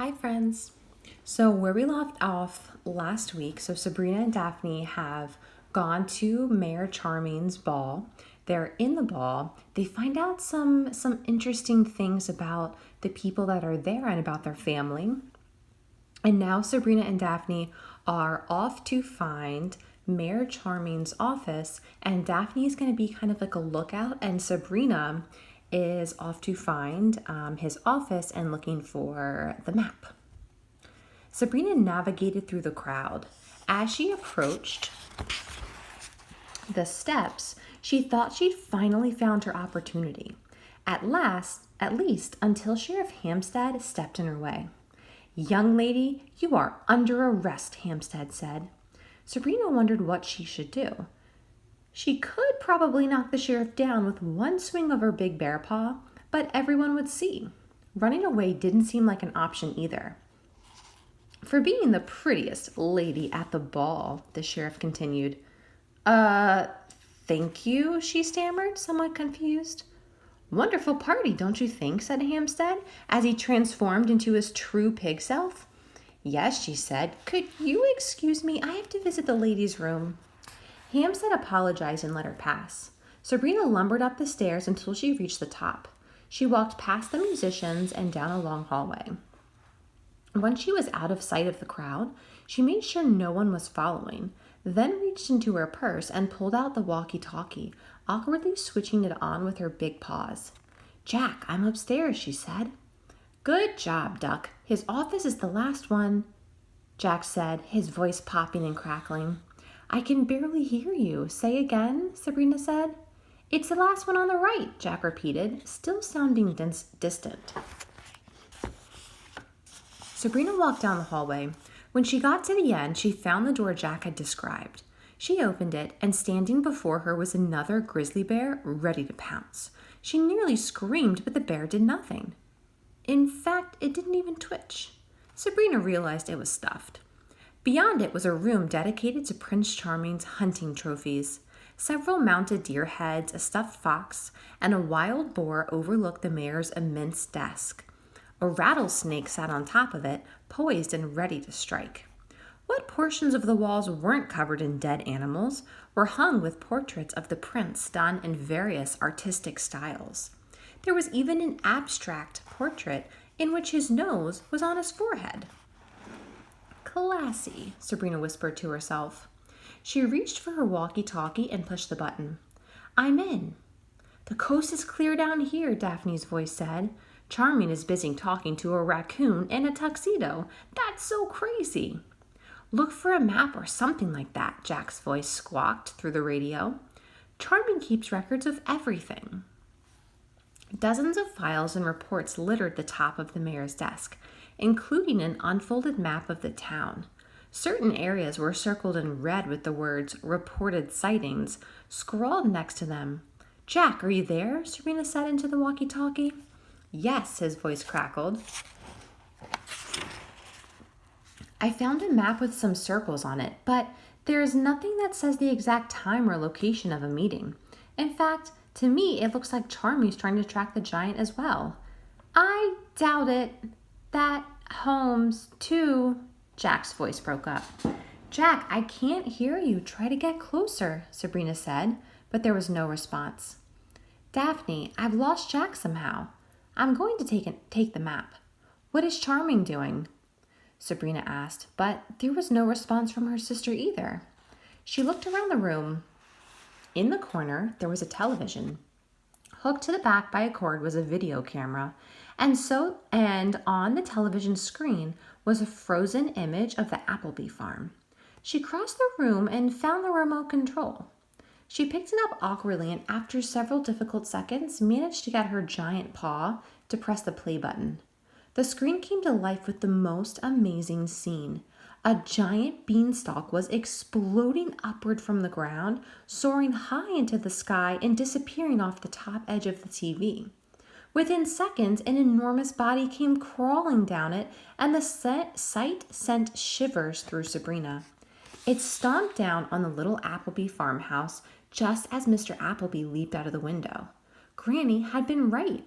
Hi friends. So where we left off last week, so Sabrina and Daphne have gone to Mayor Charming's ball. They're in the ball. They find out some interesting things about the people that are there and about their family. And now Sabrina and Daphne are off to find Mayor Charming's office, and Daphne is going to be kind of like a lookout, and Sabrina is off to find his office and looking for the map. Sabrina navigated through the crowd. As she approached the steps, she thought she'd finally found her opportunity. At least until Sheriff Hampstead stepped in her way. "Young lady, you are under arrest," Hampstead said. Sabrina wondered what she should do. She could probably knock the sheriff down with one swing of her big bear paw, but everyone would see. Running away didn't seem like an option either. "For being the prettiest lady at the ball," the sheriff continued. Thank you," she stammered, somewhat confused. "Wonderful party, don't you think?" said Hampstead, as he transformed into his true pig self. "Yes," she said. "Could you excuse me? I have to visit the ladies' room." Hampstead apologized and let her pass. Sabrina lumbered up the stairs until she reached the top. She walked past the musicians and down a long hallway. Once she was out of sight of the crowd, she made sure no one was following, then reached into her purse and pulled out the walkie-talkie, awkwardly switching it on with her big paws. "Jack, I'm upstairs," she said. "Good job, Duck. His office is the last one," Jack said, his voice popping and crackling. "I can barely hear you. Say again," Sabrina said. "It's the last one on the right," Jack repeated, still sounding distant. Sabrina walked down the hallway. When she got to the end, she found the door Jack had described. She opened it, and standing before her was another grizzly bear ready to pounce. She nearly screamed, but the bear did nothing. In fact, it didn't even twitch. Sabrina realized it was stuffed. Beyond it was a room dedicated to Prince Charming's hunting trophies. Several mounted deer heads, a stuffed fox, and a wild boar overlooked the mayor's immense desk. A rattlesnake sat on top of it, poised and ready to strike. What portions of the walls weren't covered in dead animals were hung with portraits of the prince done in various artistic styles. There was even an abstract portrait in which his nose was on his forehead. "Classy," Sabrina whispered to herself. She reached for her walkie-talkie and pushed the button. "I'm in." "The coast is clear down here," Daphne's voice said. "Charming is busy talking to a raccoon in a tuxedo. That's so crazy." "Look for a map or something like that," Jack's voice squawked through the radio. "Charming keeps records of everything." Dozens of files and reports littered the top of the mayor's desk, including an unfolded map of the town. Certain areas were circled in red with the words "reported sightings" scrawled next to them. "Jack, are you there?" Sabrina said into the walkie-talkie. "Yes," his voice crackled. "I found a map with some circles on it, but there is nothing that says the exact time or location of a meeting. In fact, to me, it looks like Charmy's trying to track the giant as well." "I doubt it. That Holmes, too." Jack's voice broke up. "Jack, I can't hear you. Try to get closer," Sabrina said, but there was no response. "Daphne, I've lost Jack somehow. I'm going to take the map. What is Charming doing?" Sabrina asked, but there was no response from her sister either. She looked around the room. In the corner, there was a television. Hooked to the back by a cord was a video camera, and on the television screen was a frozen image of the Appleby farm. She crossed the room and found the remote control. She picked it up awkwardly and after several difficult seconds managed to get her giant paw to press the play button. The screen came to life with the most amazing scene. A giant beanstalk was exploding upward from the ground, soaring high into the sky and disappearing off the top edge of the TV. Within seconds, an enormous body came crawling down it, and the sight sent shivers through Sabrina. It stomped down on the little Appleby farmhouse just as Mr. Appleby leaped out of the window. Granny had been right.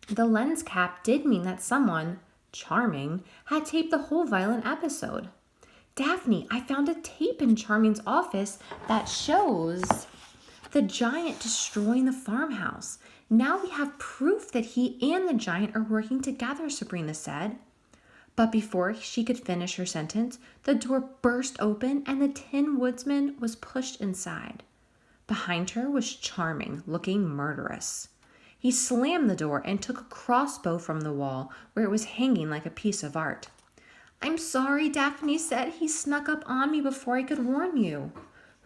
The lens cap did mean that someone, Charming had taped the whole violent episode. Daphne, I found a tape in Charming's office that shows the giant destroying the farmhouse. Now we have proof that he and the giant are working together, Sabrina said. But before she could finish her sentence, the door burst open and the Tin Woodsman was pushed inside. Behind her was Charming, looking murderous. He slammed the door and took a crossbow from the wall where it was hanging like a piece of art. I'm sorry, Daphne said. He snuck up on me before I could warn you.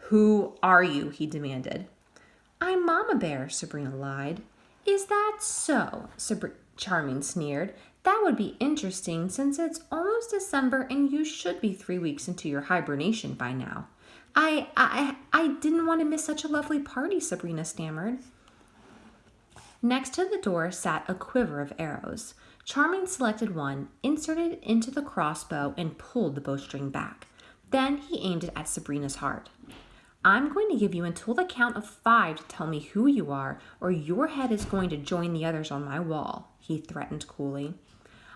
Who are you? He demanded. I'm Mama Bear, Sabrina lied. Is that so? Charming sneered. That would be interesting since it's almost December and you should be 3 weeks into your hibernation by now. I didn't want to miss such a lovely party, Sabrina stammered. Next to the door sat a quiver of arrows. Charming selected one, inserted it into the crossbow, and pulled the bowstring back. Then he aimed it at Sabrina's heart. I'm going to give you until the count of 5 to tell me who you are, or your head is going to join the others on my wall, he threatened coolly.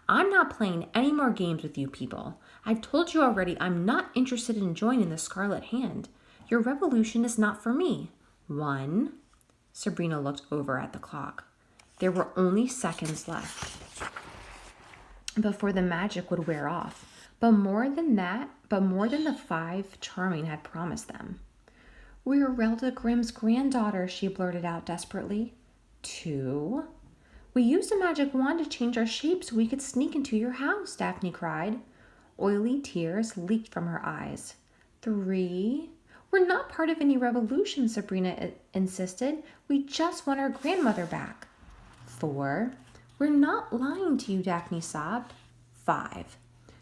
I'm not playing any more games with you people. I've told you already I'm not interested in joining the Scarlet Hand. Your revolution is not for me. 1. Sabrina looked over at the clock. There were only seconds left before the magic would wear off, but more than the 5 Charming had promised them. We're Relda Grimm's granddaughter, she blurted out desperately. 2. We used a magic wand to change our shape so we could sneak into your house, Daphne cried. Oily tears leaked from her eyes. 3. We're not part of any revolution, Sabrina insisted. We just want our grandmother back. 4. We're not lying to you, Daphne sobbed. 5.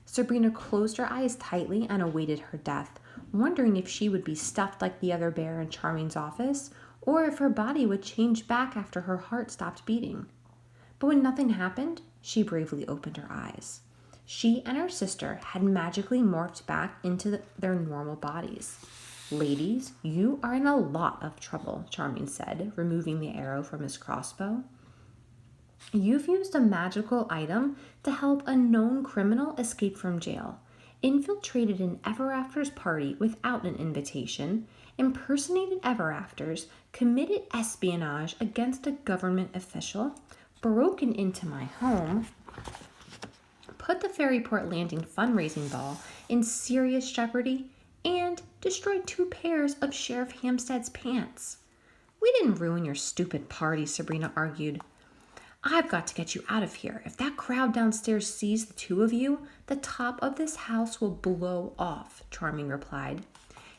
Sabrina closed her eyes tightly and awaited her death, wondering if she would be stuffed like the other bear in Charming's office, or if her body would change back after her heart stopped beating. But when nothing happened, she bravely opened her eyes. She and her sister had magically morphed back into their normal bodies. Ladies, you are in a lot of trouble, Charming said, removing the arrow from his crossbow. You've used a magical item to help a known criminal escape from jail, infiltrated an Ever-After's party without an invitation, impersonated Ever-Afters, committed espionage against a government official, broken into my home, put the Ferryport Landing fundraising ball in serious jeopardy, and destroyed 2 pairs of Sheriff Hampstead's pants. We didn't ruin your stupid party, Sabrina argued. I've got to get you out of here. If that crowd downstairs sees the 2 of you, the top of this house will blow off, Charming replied.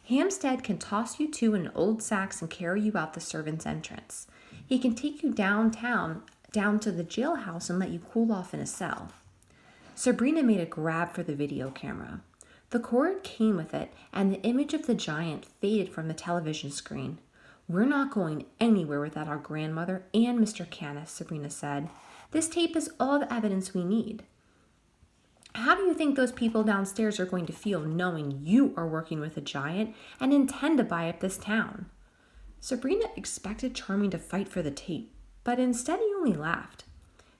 Hampstead can toss you 2 in old sacks and carry you out the servants' entrance. He can take you downtown, down to the jailhouse and let you cool off in a cell. Sabrina made a grab for the video camera. The cord came with it, and the image of the giant faded from the television screen. We're not going anywhere without our grandmother and Mr. Canis, Sabrina said. This tape is all the evidence we need. How do you think those people downstairs are going to feel knowing you are working with a giant and intend to buy up this town? Sabrina expected Charming to fight for the tape, but instead he only laughed.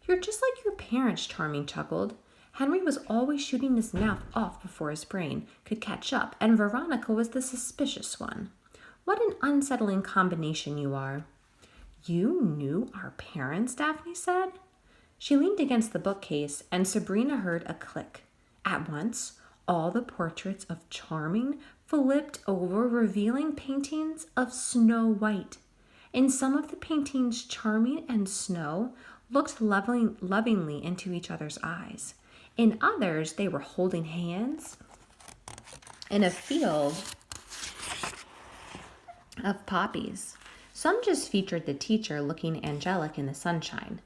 You're just like your parents, Charming chuckled. Henry was always shooting his mouth off before his brain could catch up, and Veronica was the suspicious one. What an unsettling combination you are. You knew our parents, Daphne said. She leaned against the bookcase, and Sabrina heard a click. At once, all the portraits of Charming flipped over, revealing paintings of Snow White. In some of the paintings, Charming and Snow looked lovingly into each other's eyes. In others, they were holding hands in a field of poppies. Some just featured the teacher looking angelic in the sunshine.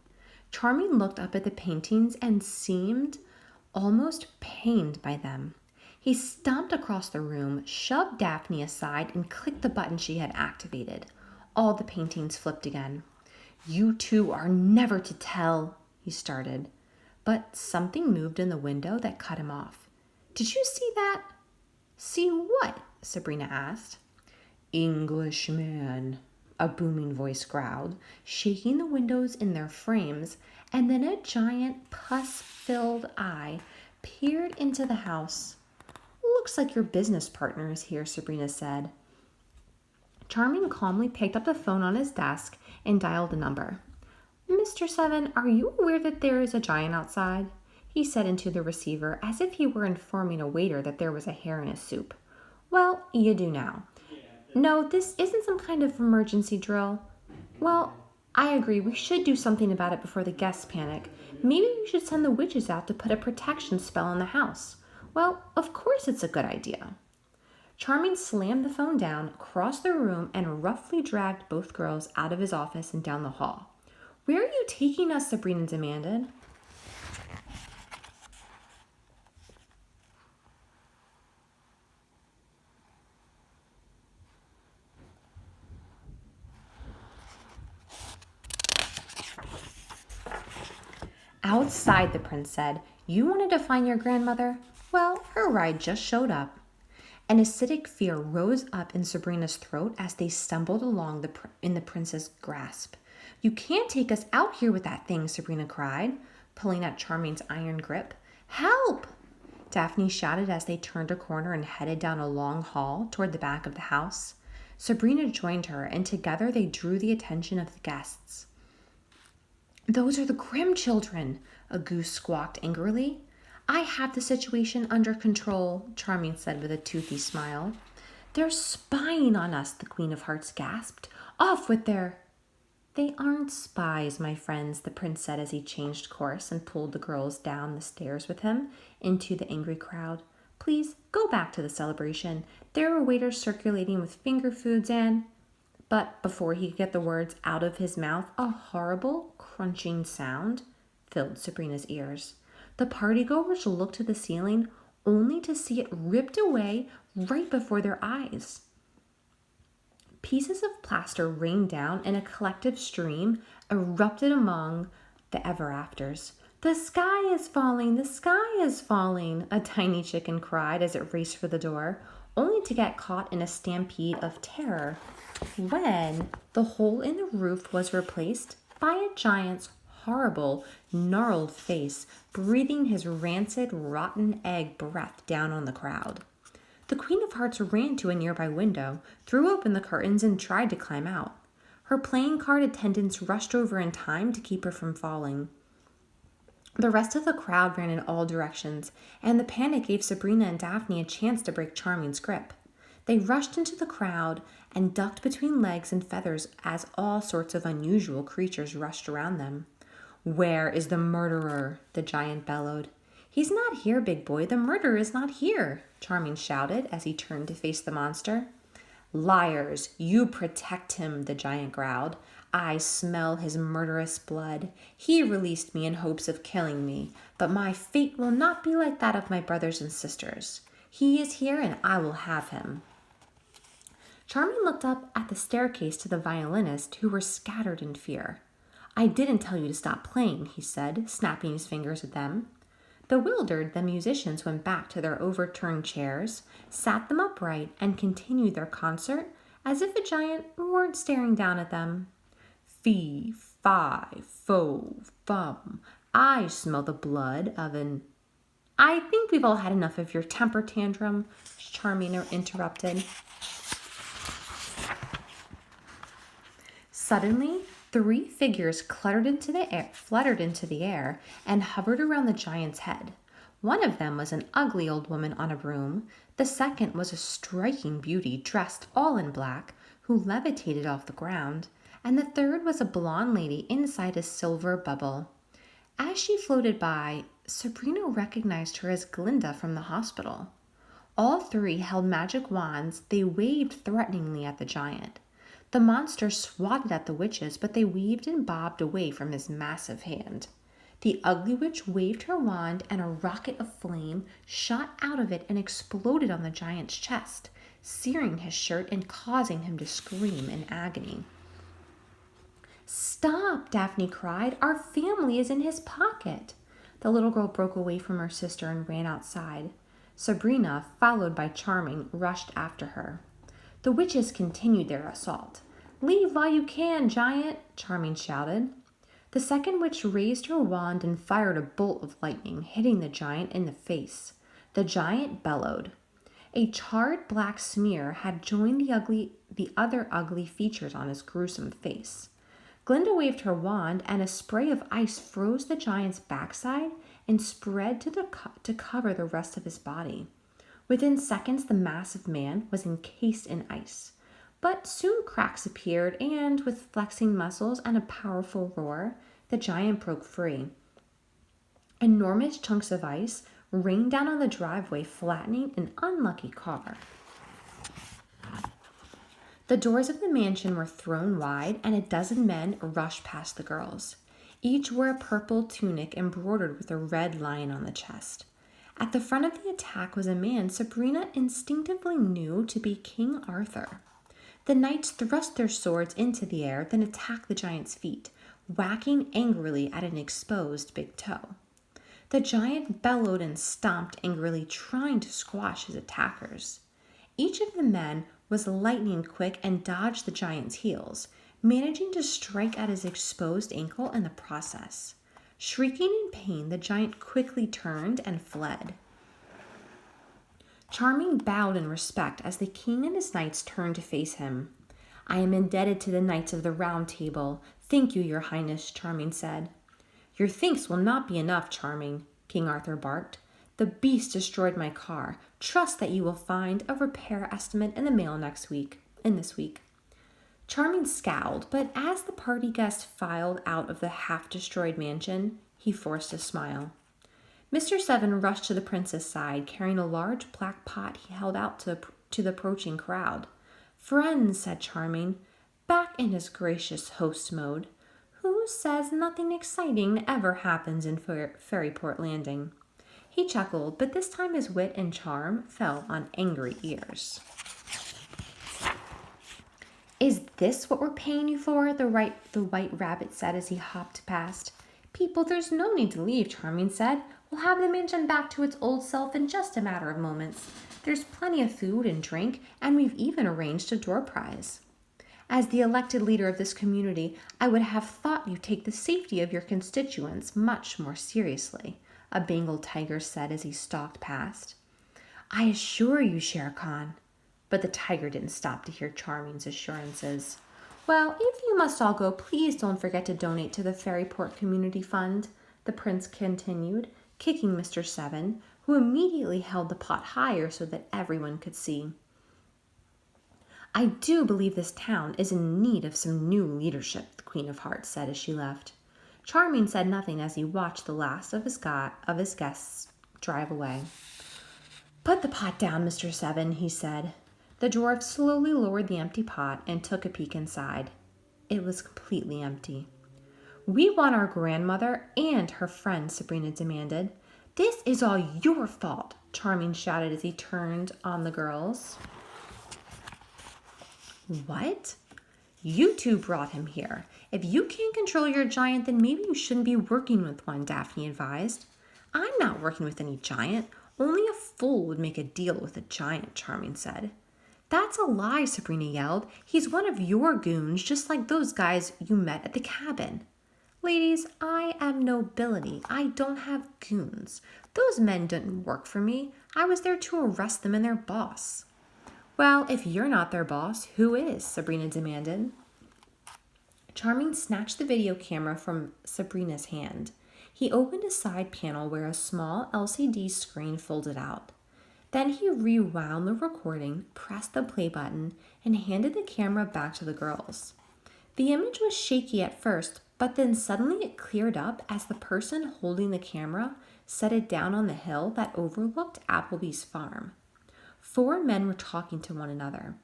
Charming looked up at the paintings and seemed almost pained by them. He stomped across the room, shoved Daphne aside, and clicked the button she had activated. All the paintings flipped again. You 2 are never to tell, he started. But something moved in the window that cut him off. Did you see that? See what? Sabrina asked. Englishman, a booming voice growled, shaking the windows in their frames, and then a giant pus-filled eye peered into the house. "Looks like your business partner is here," Sabrina said. Charming calmly picked up the phone on his desk and dialed a number. "Mr. Seven, are you aware that there is a giant outside?" he said into the receiver, as if he were informing a waiter that there was a hair in his soup. "Well, you do now." "No, this isn't some kind of emergency drill." "Well, I agree. We should do something about it before the guests panic. Maybe we should send the witches out to put a protection spell on the house." "Well, of course it's a good idea." Charming slammed the phone down, crossed the room, and roughly dragged both girls out of his office and down the hall. "Where are you taking us?" Sabrina demanded. "Outside," the prince said. "You wanted to find your grandmother? Well, her ride just showed up." An acidic fear rose up in Sabrina's throat as they stumbled along in the prince's grasp. "You can't take us out here with that thing," Sabrina cried, pulling at Charming's iron grip. "Help!" Daphne shouted as they turned a corner and headed down a long hall toward the back of the house. Sabrina joined her, and together they drew the attention of the guests. "Those are the Grimm children," a goose squawked angrily. "I have the situation under control," Charming said with a toothy smile. "They're spying on us," the Queen of Hearts gasped. "Off with their—" "They aren't spies, my friends," the prince said as he changed course and pulled the girls down the stairs with him into the angry crowd. "Please go back to the celebration. There are waiters circulating with finger foods and—" But before he could get the words out of his mouth, a horrible crunching sound filled Sabrina's ears. The partygoers looked to the ceiling only to see it ripped away right before their eyes. Pieces of plaster rained down and a collective stream erupted among the ever-afters. "The sky is falling! The sky is falling!" a tiny chicken cried as it raced for the door, only to get caught in a stampede of terror when the hole in the roof was replaced by a giant's horrible, gnarled face breathing his rancid, rotten egg breath down on the crowd. The Queen of Hearts ran to a nearby window, threw open the curtains, and tried to climb out. Her playing card attendants rushed over in time to keep her from falling. The rest of the crowd ran in all directions, and the panic gave Sabrina and Daphne a chance to break Charming's grip. They rushed into the crowd and ducked between legs and feathers as all sorts of unusual creatures rushed around them. "Where is the murderer?" the giant bellowed. "He's not here, big boy. The murderer is not here," Charming shouted as he turned to face the monster. "Liars! You protect him," the giant growled. "I smell his murderous blood. He released me in hopes of killing me, but my fate will not be like that of my brothers and sisters. He is here and I will have him." Charming looked up at the staircase to the violinists, who were scattered in fear. "I didn't tell you to stop playing," he said, snapping his fingers at them. Bewildered, the musicians went back to their overturned chairs, sat them upright, and continued their concert as if a giant weren't staring down at them. "Fee, fi, fo, fum. I smell the blood of an—" "I think we've all had enough of your temper tantrum," Charming interrupted. Suddenly, 3 figures fluttered into the air and hovered around the giant's head. One of them was an ugly old woman on a broom. The second was a striking beauty dressed all in black, who levitated off the ground. And the third was a blonde lady inside a silver bubble. As she floated by, Sabrina recognized her as Glinda from the hospital. All 3 held magic wands. They waved threateningly at the giant. The monster swatted at the witches, but they weaved and bobbed away from his massive hand. The ugly witch waved her wand, and a rocket of flame shot out of it and exploded on the giant's chest, searing his shirt and causing him to scream in agony. "Stop!" Daphne cried. "Our family is in his pocket." The little girl broke away from her sister and ran outside. Sabrina, followed by Charming, rushed after her. The witches continued their assault. "Leave while you can, giant," Charming shouted. The second witch raised her wand and fired a bolt of lightning, hitting the giant in the face. The giant bellowed. A charred black smear had joined the other ugly features on his gruesome face. Glinda waved her wand, and a spray of ice froze the giant's backside and spread to cover the rest of his body. Within seconds, the massive man was encased in ice. But soon cracks appeared, and with flexing muscles and a powerful roar, the giant broke free. Enormous chunks of ice rained down on the driveway, flattening an unlucky car. The doors of the mansion were thrown wide, and a dozen men rushed past the girls. Each wore a purple tunic embroidered with a red lion on the chest. At the front of the attack was a man Sabrina instinctively knew to be King Arthur. The knights thrust their swords into the air, then attacked the giant's feet, whacking angrily at an exposed big toe. The giant bellowed and stomped angrily, trying to squash his attackers. Each of the men was lightning quick and dodged the giant's heels, managing to strike at his exposed ankle in the process. Shrieking in pain, the giant quickly turned and fled. Charming bowed in respect as the king and his knights turned to face him. "I am indebted to the knights of the Round Table. Thank you, your highness," Charming said. "Your thanks will not be enough, Charming," King Arthur barked. "The beast destroyed my car. Trust that you will find a repair estimate in the mail this week. Charming scowled, but as the party guests filed out of the half-destroyed mansion, he forced a smile. Mr. Seven rushed to the prince's side, carrying a large black pot he held out to the approaching crowd. "Friends," said Charming, back in his gracious host mode, "who says nothing exciting ever happens in Fairyport Landing?" He chuckled, but this time his wit and charm fell on angry ears. "Is this what we're paying you for?" the white rabbit said as he hopped past. "People, there's no need to leave," Charming said. "We'll have the mansion back to its old self in just a matter of moments. There's plenty of food and drink, and we've even arranged a door prize. As the elected leader of this community, I would have thought you take the safety of your constituents much more seriously," a Bengal tiger said as he stalked past. "I assure you, Shere Khan." But the tiger didn't stop to hear Charming's assurances. "Well, if you must all go, please don't forget to donate to the Fairyport Community Fund," the prince continued, kicking Mr. Seven, who immediately held the pot higher so that everyone could see. "I do believe this town is in need of some new leadership," the Queen of Hearts said as she left. Charming said nothing as he watched the last of his guests drive away. "Put the pot down, Mr. Seven," he said. The dwarf slowly lowered the empty pot and took a peek inside. It was completely empty. "We want our grandmother and her friend," Sabrina demanded. "This is all your fault," Charming shouted as he turned on the girls. "What? You two brought him here. If you can't control your giant, then maybe you shouldn't be working with one," Daphne advised. "I'm not working with any giant. Only a fool would make a deal with a giant," Charming said. "That's a lie," Sabrina yelled. "He's one of your goons, just like those guys you met at the cabin." "Ladies, I am nobility. I don't have goons. Those men didn't work for me. I was there to arrest them and their boss." "Well, if you're not their boss, who is?" Sabrina demanded. Charming snatched the video camera from Sabrina's hand. He opened a side panel where a small LCD screen folded out. Then he rewound the recording, pressed the play button, and handed the camera back to the girls. The image was shaky at first, but then suddenly it cleared up as the person holding the camera set it down on the hill that overlooked Applebee's farm. 4 men were talking to one another.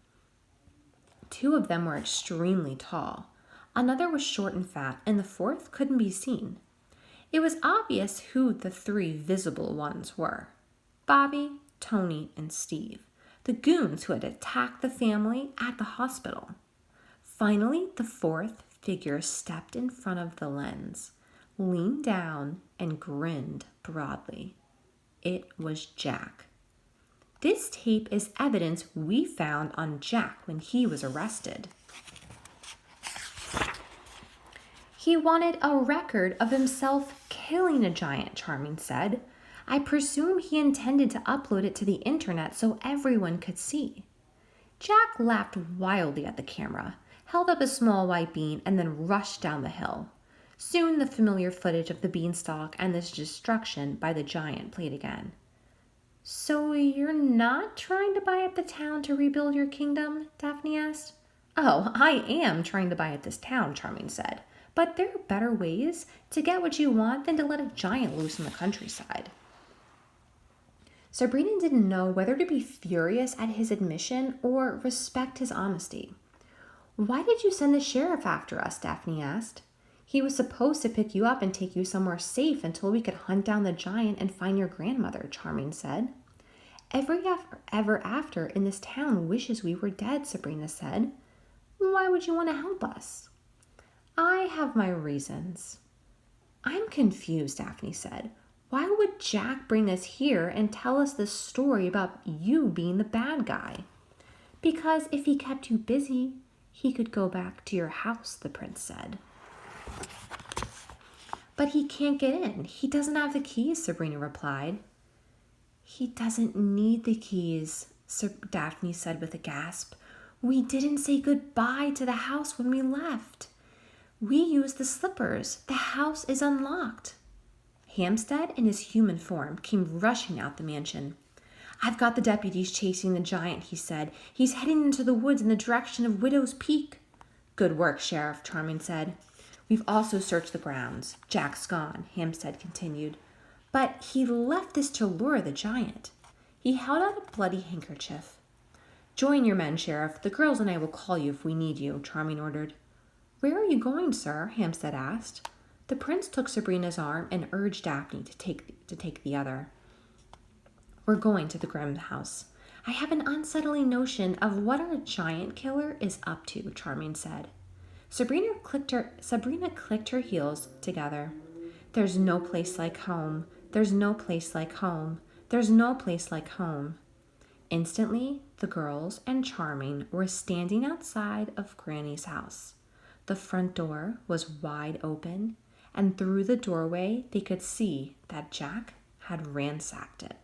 2 of them were extremely tall. Another was short and fat, and the 4th couldn't be seen. It was obvious who the 3 visible ones were: Bobby, Tony, and Steve, the goons who had attacked the family at the hospital. Finally, the 4th figure stepped in front of the lens, leaned down, and grinned broadly. It was Jack. "This tape is evidence we found on Jack when he was arrested." He wanted a record of himself killing a giant, Charming said. I presume he intended to upload it to the internet so everyone could see. Jack laughed wildly at the camera, held up a small white bean, and then rushed down the hill. Soon the familiar footage of the beanstalk and this destruction by the giant played again. So you're not trying to buy up the town to rebuild your kingdom? Daphne asked. Oh, I am trying to buy up this town, Charming said. But there are better ways to get what you want than to let a giant loose in the countryside. Sabrina didn't know whether to be furious at his admission or respect his honesty. Why did you send the sheriff after us? Daphne asked. He was supposed to pick you up and take you somewhere safe until we could hunt down the giant and find your grandmother, Charming said. Ever after in this town wishes we were dead, Sabrina said. Why would you want to help us? I have my reasons. I'm confused, Daphne said. Why would Jack bring us here and tell us this story about you being the bad guy? Because if he kept you busy, he could go back to your house, the prince said. But he can't get in. He doesn't have the keys, Sabrina replied. He doesn't need the keys, Daphne said with a gasp. We didn't say goodbye to the house when we left. We used the slippers. The house is unlocked. Hampstead, in his human form, came rushing out the mansion. I've got the deputies chasing the giant, he said. He's heading into the woods in the direction of Widow's Peak. Good work, Sheriff, Charming said. We've also searched the grounds. Jack's gone, Hampstead continued. But he left this to lure the giant. He held out a bloody handkerchief. Join your men, Sheriff. The girls and I will call you if we need you, Charming ordered. Where are you going, sir? Hampstead asked. The prince took Sabrina's arm and urged Daphne to take the other. We're going to the Grimm house. I have an unsettling notion of what our giant killer is up to, Charming said. Sabrina clicked her heels together. There's no place like home. There's no place like home. There's no place like home. Instantly, the girls and Charming were standing outside of Granny's house. The front door was wide open, and through the doorway they could see that Jack had ransacked it.